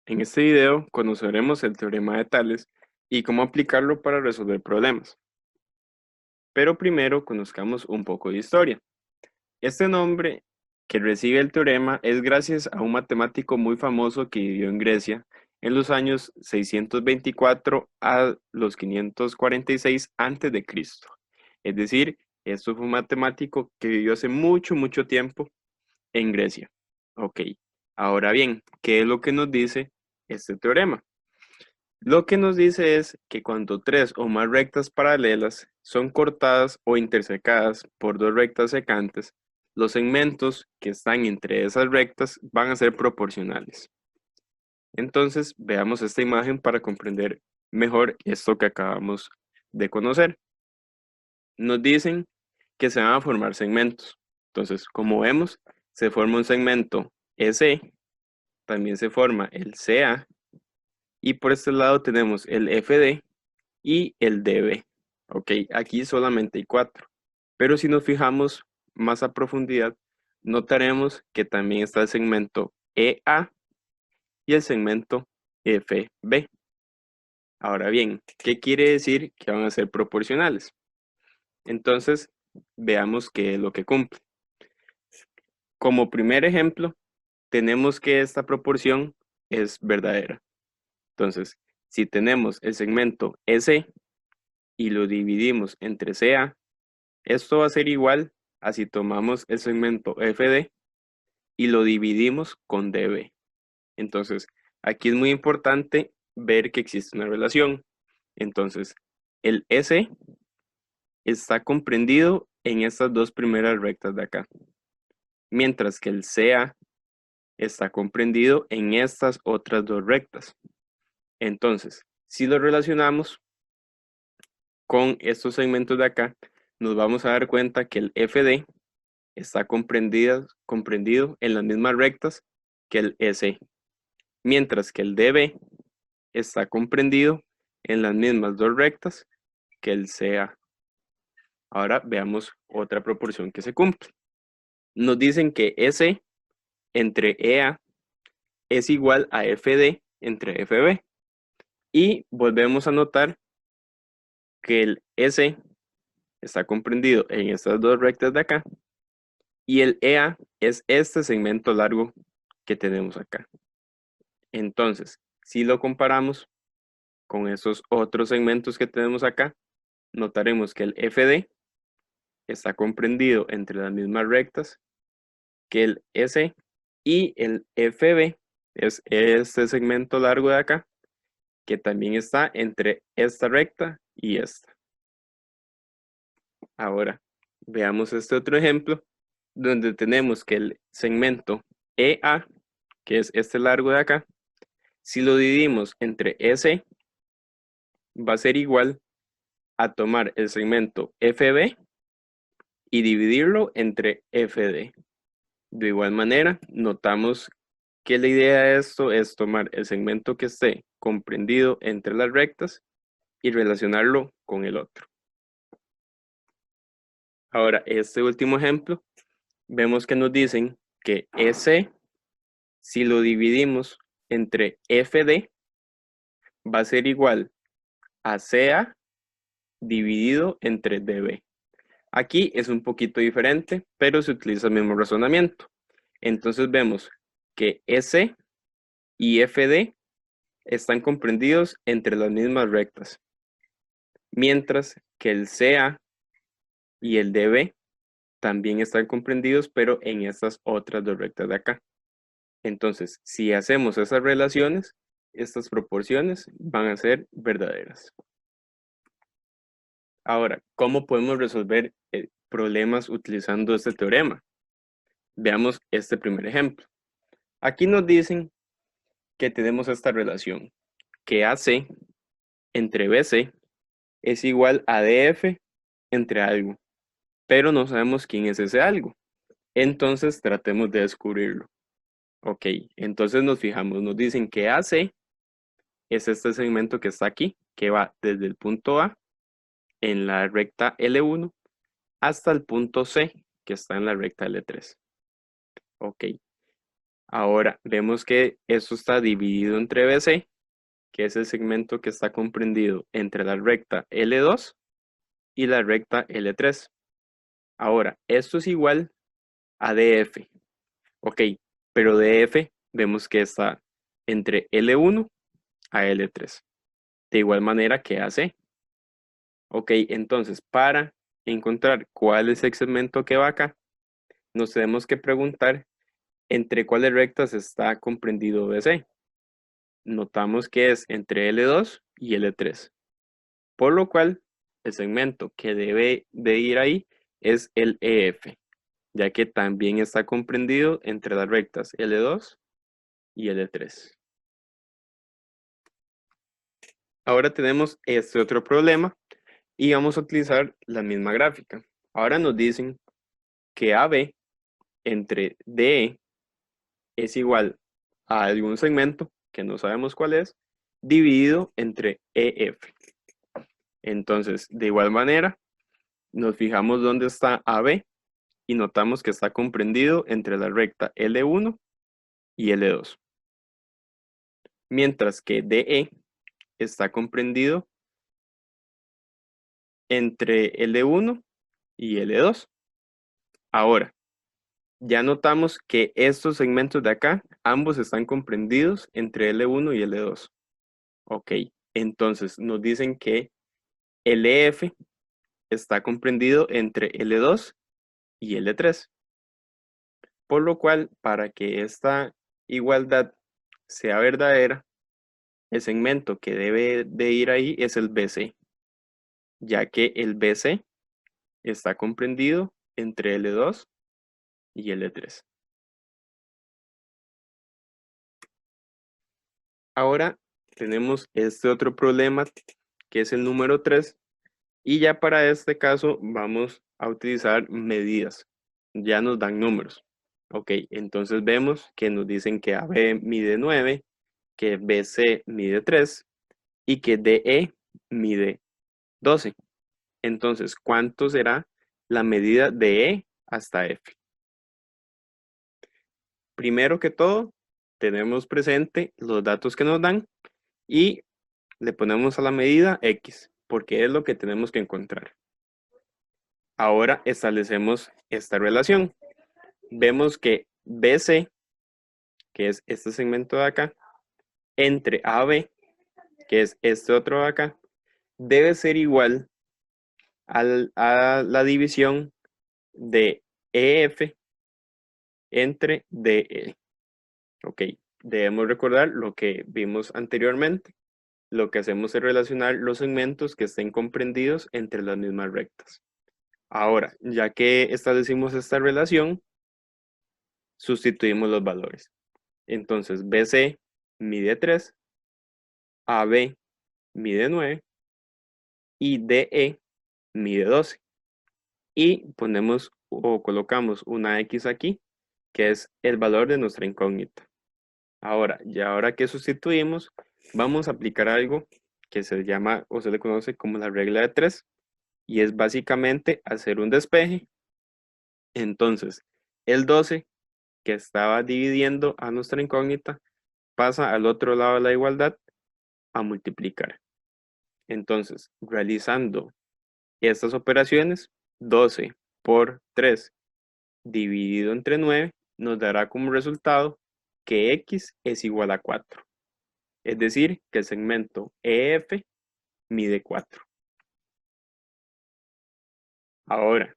En este video conoceremos el teorema de Tales y cómo aplicarlo para resolver problemas. Pero primero conozcamos un poco de historia. Este nombre que recibe el teorema es gracias a un matemático muy famoso que vivió en Grecia en los años 624 a los 546 a.C. Es decir, esto fue un matemático que vivió hace mucho tiempo en Grecia. Ok, ahora bien, ¿qué es lo que nos dice este teorema? Lo que nos dice es que cuando tres o más rectas paralelas son cortadas o intersecadas por dos rectas secantes, los segmentos que están entre esas rectas van a ser proporcionales. Entonces, veamos esta imagen para comprender mejor esto que acabamos de conocer. Nos dicen que se van a formar segmentos. Entonces, como vemos, se forma un segmento EC, también se forma el CA, y por este lado tenemos el FD y el DB. Ok, aquí solamente hay cuatro. Pero si nos fijamos más a profundidad, notaremos que también está el segmento EA y el segmento FB. Ahora bien, ¿qué quiere decir que van a ser proporcionales? Entonces, veamos qué es lo que cumple. Como primer ejemplo, tenemos que esta proporción es verdadera. Entonces, si tenemos el segmento EC y lo dividimos entre CA, esto va a ser igual a si tomamos el segmento FD y lo dividimos con DB. Entonces, aquí es muy importante ver que existe una relación. Entonces, el S está comprendido en estas dos primeras rectas de acá, mientras que el CA está comprendido en estas otras dos rectas. Entonces, si lo relacionamos con estos segmentos de acá, nos vamos a dar cuenta que el FD está comprendido en las mismas rectas que el EC, mientras que el DB está comprendido en las mismas dos rectas que el CA. Ahora veamos otra proporción que se cumple. Nos dicen que EC entre EA es igual a FD entre FB. Y volvemos a notar que el EC está comprendido en estas dos rectas de acá y el EA es este segmento largo que tenemos acá. Entonces, si lo comparamos con esos otros segmentos que tenemos acá, notaremos que el FD está comprendido entre las mismas rectas que el EC y el FB es este segmento largo de acá que también está entre esta recta y esta. Ahora, veamos este otro ejemplo donde tenemos que el segmento EA, que es este largo de acá, si lo dividimos entre EC, va a ser igual a tomar el segmento FB y dividirlo entre FD. De igual manera, notamos que la idea de esto es tomar el segmento que esté comprendido entre las rectas y relacionarlo con el otro. Ahora, este último ejemplo, vemos que nos dicen que EC, si lo dividimos entre FD, va a ser igual a CA dividido entre DB. Aquí es un poquito diferente, pero se utiliza el mismo razonamiento. Entonces vemos que EC y FD están comprendidos entre las mismas rectas, mientras que el CA y el DB también están comprendidos, pero en estas otras dos rectas de acá. Entonces, si hacemos esas relaciones, estas proporciones van a ser verdaderas. Ahora, ¿cómo podemos resolver problemas utilizando este teorema? Veamos este primer ejemplo. Aquí nos dicen que tenemos esta relación, que AC entre BC es igual a DF entre algo, pero no sabemos quién es ese algo. Entonces tratemos de descubrirlo. Ok, entonces nos fijamos, nos dicen que AC es este segmento que está aquí, que va desde el punto A en la recta L1 hasta el punto C, que está en la recta L3. Ok, Ahora vemos que esto está dividido entre BC, que es el segmento que está comprendido entre la recta L2 y la recta L3. Ahora, esto es igual a DF. Ok, pero DF vemos que está entre L1 a L3. De igual manera que AC. Ok, entonces para encontrar cuál es el segmento que va acá, nos tenemos que preguntar entre cuáles rectas está comprendido BC. Notamos que es entre L2 y L3. Por lo cual, el segmento que debe de ir ahí es el EF, ya que también está comprendido entre las rectas L2 y L3. Ahora tenemos este otro problema y vamos a utilizar la misma gráfica. Ahora nos dicen que AB entre DE es igual a algún segmento, que no sabemos cuál es, dividido entre EF. Entonces, de igual manera, nos fijamos dónde está AB y notamos que está comprendido entre la recta L1 y L2. Mientras que DE está comprendido entre L1 y L2. Ahora, ya notamos que estos segmentos de acá, ambos están comprendidos entre L1 y L2. Ok, entonces nos dicen que LF está comprendido entre L2 y L3. Por lo cual, para que esta igualdad sea verdadera, el segmento que debe de ir ahí es el BC, ya que el BC está comprendido entre L2 y L3. Ahora tenemos este otro problema que es el número 3 y ya para este caso vamos a utilizar medidas. Ya nos dan números. Ok, entonces vemos que nos dicen que AB mide 9, que BC mide 3 y que DE mide 12. Entonces, ¿cuánto será la medida de E hasta F? Primero que todo, tenemos presente los datos que nos dan y le ponemos a la medida X, porque es lo que tenemos que encontrar. Ahora establecemos esta relación. Vemos que BC, que es este segmento de acá, entre AB, que es este otro de acá, debe ser igual a la división de EF entre DE. Ok, debemos recordar lo que vimos anteriormente. Lo que hacemos es relacionar los segmentos que estén comprendidos entre las mismas rectas. Ahora, ya que establecimos esta relación, sustituimos los valores. Entonces, BC mide 3, AB mide 9 y DE mide 12. Y ponemos o colocamos una X aquí, que es el valor de nuestra incógnita. Ahora, ya ahora que sustituimos, vamos a aplicar algo que se llama o se le conoce como la regla de 3 y es básicamente hacer un despeje. Entonces, el 12 que estaba dividiendo a nuestra incógnita pasa al otro lado de la igualdad a multiplicar. Entonces, realizando estas operaciones, 12 por 3 dividido entre 9 nos dará como resultado que X es igual a 4. Es decir, que el segmento EF mide 4. Ahora,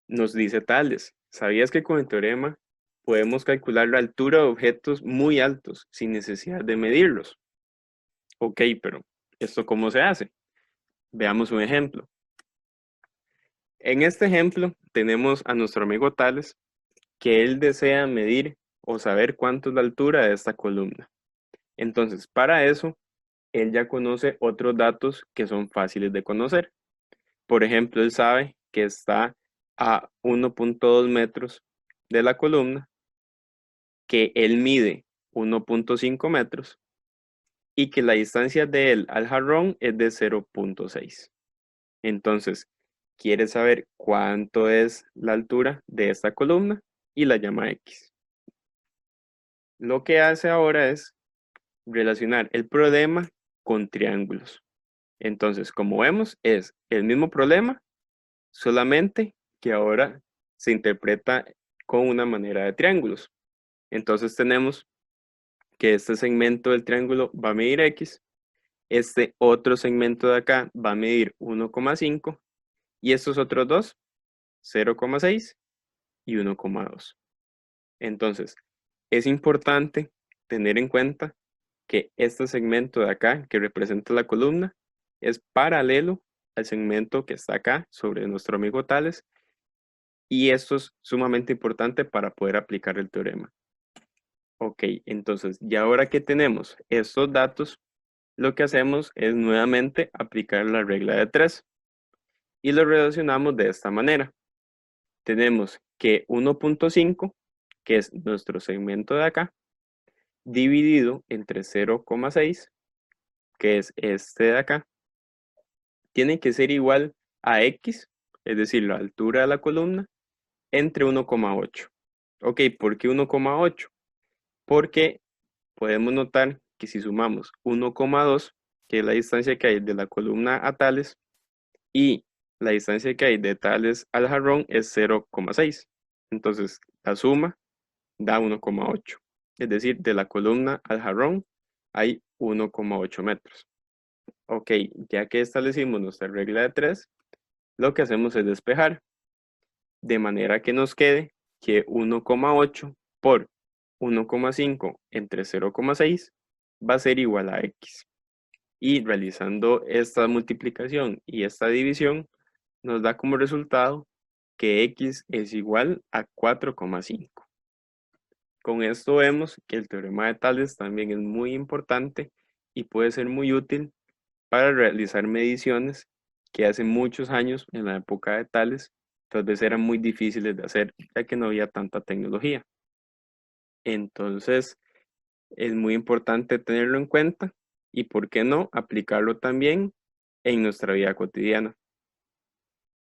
nos dice Tales, ¿sabías que con el teorema podemos calcular la altura de objetos muy altos sin necesidad de medirlos? Ok, pero ¿esto cómo se hace? Veamos un ejemplo. En este ejemplo tenemos a nuestro amigo Tales que él desea medir o saber cuánto es la altura de esta columna. Entonces, para eso, él ya conoce otros datos que son fáciles de conocer. Por ejemplo, él sabe que está a 1.2 metros de la columna, que él mide 1.5 metros y que la distancia de él al jarrón es de 0.6. Entonces, quiere saber cuánto es la altura de esta columna y la llama X. lo que hace ahora es relacionar el problema con triángulos. Entonces, como vemos, es el mismo problema, solamente que ahora se interpreta con una manera de triángulos. Entonces tenemos que este segmento del triángulo va a medir X, este otro segmento de acá va a medir 1,5 y estos otros dos, 0,6 y 1,2. Entonces, es importante tener en cuenta que este segmento de acá, que representa la columna, es paralelo al segmento que está acá sobre nuestro amigo Tales, y esto es sumamente importante para poder aplicar el teorema. Ok, entonces, y ahora que tenemos estos datos, lo que hacemos es nuevamente aplicar la regla de 3 y lo relacionamos de esta manera. Tenemos que 1,5, que es nuestro segmento de acá, dividido entre 0,6, que es este de acá, tiene que ser igual a X, es decir, la altura de la columna, entre 1,8. Ok, ¿por qué 1,8? Porque podemos notar que si sumamos 1,2, que es la distancia que hay de la columna a Tales, y la distancia que hay de Tales al jarrón es 0,6. Entonces, la suma da 1,8. Es decir, de la columna al jarrón hay 1,8 metros. Ok, ya que establecimos nuestra regla de 3, lo que hacemos es despejar, de manera que nos quede que 1,8 por 1,5 entre 0,6 va a ser igual a X. Y realizando esta multiplicación y esta división, nos da como resultado que X es igual a 4,5. Con esto vemos que el teorema de Tales también es muy importante y puede ser muy útil para realizar mediciones que hace muchos años, en la época de Tales, tal vez eran muy difíciles de hacer, ya que no había tanta tecnología. Entonces, es muy importante tenerlo en cuenta y, ¿por qué no?, aplicarlo también en nuestra vida cotidiana.